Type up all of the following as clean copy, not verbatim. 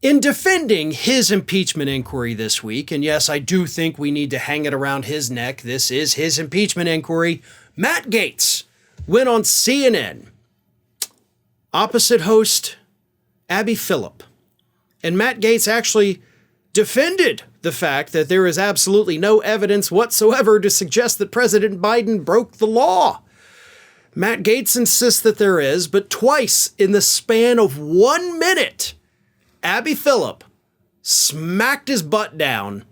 In defending his impeachment inquiry this week, and yes, I do think we need to hang it around his neck, this is his impeachment inquiry, Matt Gaetz went on CNN, opposite host Abby Phillip. And Matt Gaetz actually defended the fact that there is absolutely no evidence whatsoever to suggest that President Biden broke the law. Matt Gaetz insists that there is, but twice in the span of 1 minute, Abby Phillip smacked his butt down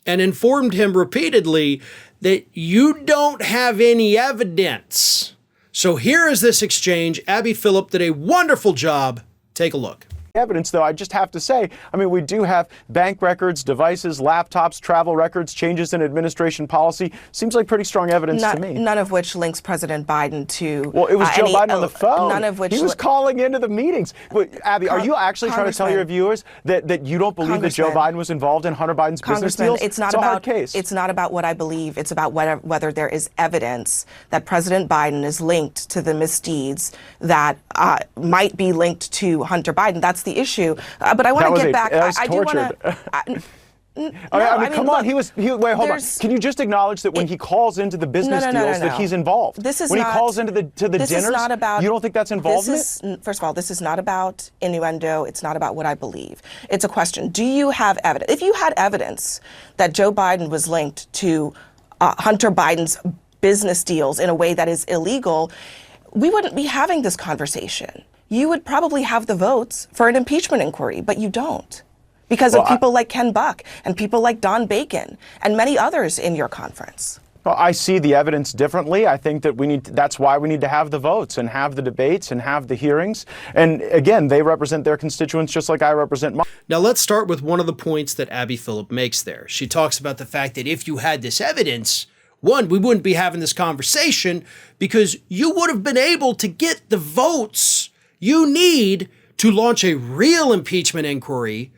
and informed him repeatedly that you don't have any evidence. So here is this exchange. Abby Phillip did a wonderful job. Take a look. Evidence, though, I just have to say, I mean, we do have bank records, devices, laptops, travel records, changes in administration policy. Seems like pretty strong evidence to me. None of which links President Biden to. Well, it was Joe Biden on the phone. None of which. He was calling into the meetings. Wait, Abby, are you actually trying to tell your viewers that you don't believe that Joe Biden was involved in Hunter Biden's business deals? It's not a about hard case. It's not about what I believe. It's about whether there is evidence that President Biden is linked to the misdeeds that might be linked to Hunter Biden. That's the issue. But I want to get back. I do want to. I mean, come on. Wait, hold on. Can you just acknowledge that when he calls into the business deals that he's involved? When he calls into the dinners, you don't think that's involvement? First of all, this is not about innuendo. It's not about what I believe. It's a question. Do you have evidence? If you had evidence that Joe Biden was linked to Hunter Biden's business deals in a way that is illegal, we wouldn't be having this conversation. You would probably have the votes for an impeachment inquiry, but you don't. Because of people like Ken Buck and people like Don Bacon and many others in your conference. Well, I see the evidence differently. I think that that's why we need to have the votes and have the debates and have the hearings. And again, they represent their constituents just like I represent mine. Now let's start with one of the points that Abby Phillip makes there. She talks about the fact that if you had this evidence, one, we wouldn't be having this conversation because you would have been able to get the votes you need to launch a real impeachment inquiry,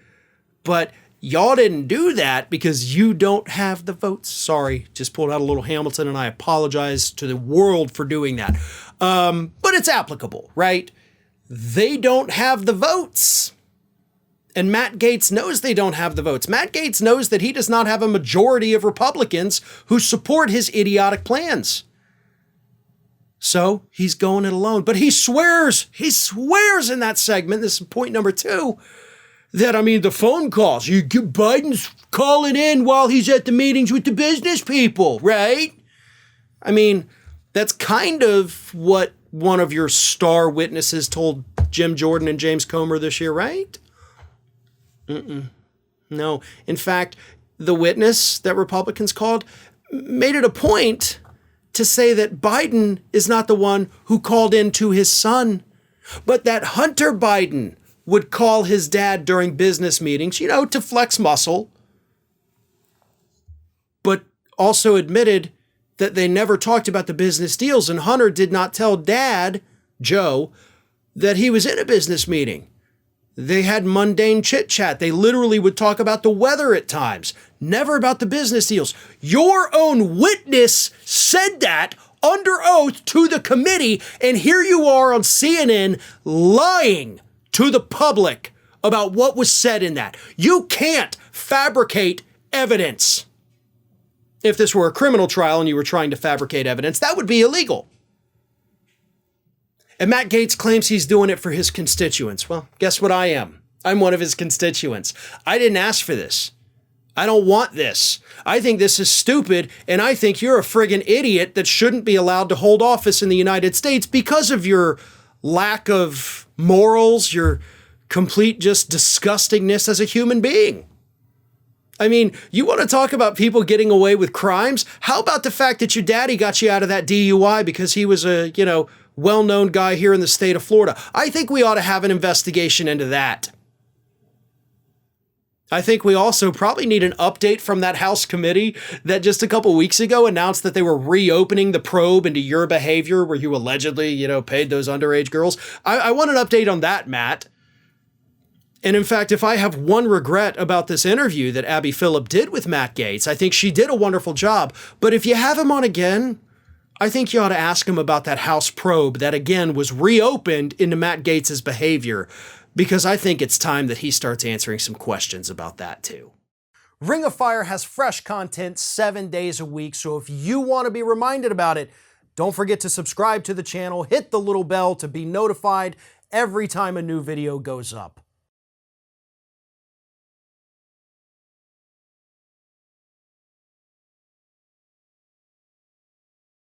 but y'all didn't do that because you don't have the votes. Sorry, just pulled out a little Hamilton, and I apologize to the world for doing that. But it's applicable, right? They don't have the votes. And Matt Gaetz knows they don't have the votes. Matt Gaetz knows that he does not have a majority of Republicans who support his idiotic plans. So he's going it alone. But he swears in that segment, this is point number 2, that, the phone calls, Biden's calling in while he's at the meetings with the business people, right? That's kind of what one of your star witnesses told Jim Jordan and James Comer this year, right? No. In fact, the witness that Republicans called made it a point to say that Biden is not the one who called in to his son, but that Hunter Biden would call his dad during business meetings, to flex muscle, but also admitted that they never talked about the business deals, and Hunter did not tell Dad, Joe, that he was in a business meeting. They had mundane chit-chat. They literally would talk about the weather at times, never about the business deals. Your own witness said that under oath to the committee, and here you are on CNN lying to the public about what was said in that. You can't fabricate evidence. If this were a criminal trial and you were trying to fabricate evidence, that would be illegal. And Matt Gaetz claims he's doing it for his constituents. Well, guess what I am? I'm one of his constituents. I didn't ask for this. I don't want this. I think this is stupid, and I think you're a friggin' idiot that shouldn't be allowed to hold office in the United States because of your lack of morals, your complete just disgustingness as a human being. You want to talk about people getting away with crimes? How about the fact that your daddy got you out of that DUI because he was a, well-known guy here in the state of Florida? I think we ought to have an investigation into that. I think we also probably need an update from that House committee that just a couple weeks ago announced that they were reopening the probe into your behavior where you allegedly, paid those underage girls. I want an update on that, Matt. And in fact, if I have one regret about this interview that Abby Phillip did with Matt Gaetz, I think she did a wonderful job. But if you have him on again, I think you ought to ask him about that House probe that, again, was reopened into Matt Gaetz's behavior. because I think it's time that he starts answering some questions about that too. Ring of Fire has fresh content 7 days a week, so if you want to be reminded about it, don't forget to subscribe to the channel, hit the little bell to be notified every time a new video goes up.